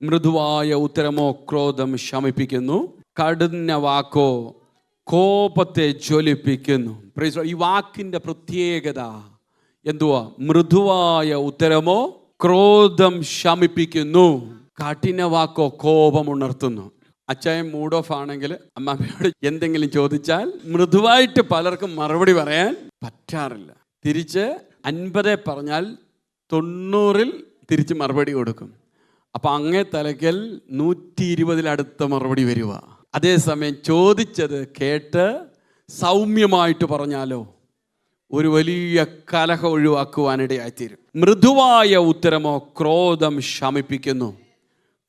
മൃദുവായ ഉത്തരമോ ക്രോധം ശമിപ്പിക്കുന്നു, കഠിന വാക്കോ കോപത്തെ ജ്വലിപ്പിക്കുന്നു. ഈ വാക്കിന്റെ പ്രത്യേകത എന്തുവാ? മൃദുവായ ഉത്തരമോ ക്രോധം ശമിപ്പിക്കുന്നു, കഠിന വാക്കോ കോപം ഉണർത്തുന്നു. അച്ചായൻ മൂഡ് ഓഫ് ആണെങ്കിൽ അമ്മമ്മയോട് എന്തെങ്കിലും ചോദിച്ചാൽ മൃദുവായിട്ട് പലർക്കും മറുപടി പറയാൻ പറ്റാറില്ല. തിരിച്ച് 50 പറഞ്ഞാൽ 90 തിരിച്ച് മറുപടി കൊടുക്കും. അപ്പം അങ്ങേ തലയ്ക്കൽ 120 അടുത്ത മറുപടി വരിക. അതേസമയം ചോദിച്ചത് കേട്ട് സൗമ്യമായിട്ട് പറഞ്ഞാലോ ഒരു വലിയ കലഹം ഒഴിവാക്കുവാനിടയായിത്തീരും. മൃദുവായ ഉത്തരമോ ക്രോധം ശമിപ്പിക്കുന്നു,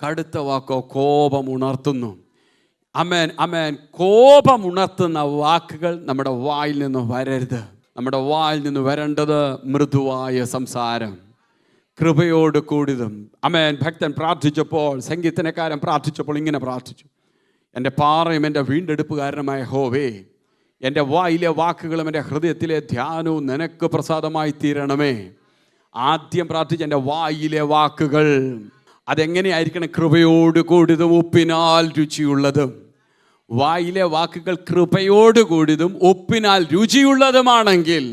കടുത്ത വാക്കോ കോപം ഉണർത്തുന്നു. അമേൻ അമേൻ. കോപം ഉണർത്തുന്ന വാക്കുകൾ നമ്മുടെ വായിൽ നിന്ന് വരരുത്. നമ്മുടെ വായിൽ നിന്ന് വരേണ്ടത് മൃദുവായ സംസാരം, കൃപയോട് കൂടിയതും. അമേൻ. ഭക്തൻ പ്രാർത്ഥിച്ചപ്പോൾ, സംഗീതനക്കാരൻ പ്രാർത്ഥിച്ചപ്പോൾ ഇങ്ങനെ പ്രാർത്ഥിച്ചു: എൻ്റെ പാറയും എൻ്റെ വീണ്ടെടുപ്പുകാരനുമായ യഹോവേ, എൻ്റെ വായിലെ വാക്കുകളും എൻ്റെ ഹൃദയത്തിലെ ധ്യാനവും നിനക്ക് പ്രസാദമായി തീരണമേ. ആദ്യം പ്രാർത്ഥിച്ച എൻ്റെ വായിലെ വാക്കുകൾ അതെങ്ങനെയായിരിക്കണം? കൃപയോട് കൂടിയതും ഉപ്പിനാൽ രുചിയുള്ളതും. വായിലെ വാക്കുകൾ കൃപയോട് കൂടിയതും ഉപ്പിനാൽ രുചിയുള്ളതുമാണെങ്കിൽ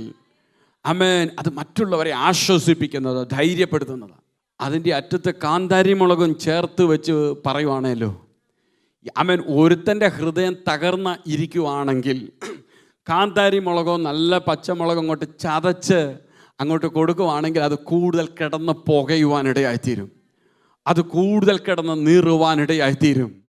അമേൻ, അത് മറ്റുള്ളവരെ ആശ്വസിപ്പിക്കുന്നത്, ധൈര്യപ്പെടുത്തുന്നത്. അതിൻ്റെ അറ്റത്ത് കാന്താരി മുളകും ചേർത്ത് വെച്ച് പറയുവാണല്ലോ. അമേൻ. ഒരുത്തൻ്റെ ഹൃദയം തകർന്ന ഇരിക്കുവാണെങ്കിൽ കാന്താരി മുളകോ നല്ല പച്ചമുളകോ അങ്ങോട്ട് ചതച്ച് അങ്ങോട്ട് കൊടുക്കുവാണെങ്കിൽ അത് കൂടുതൽ കിടന്ന് പുകയുവാനിടയായിത്തീരും, അത് കൂടുതൽ കിടന്ന് നീറുവാനിടയായിത്തീരും.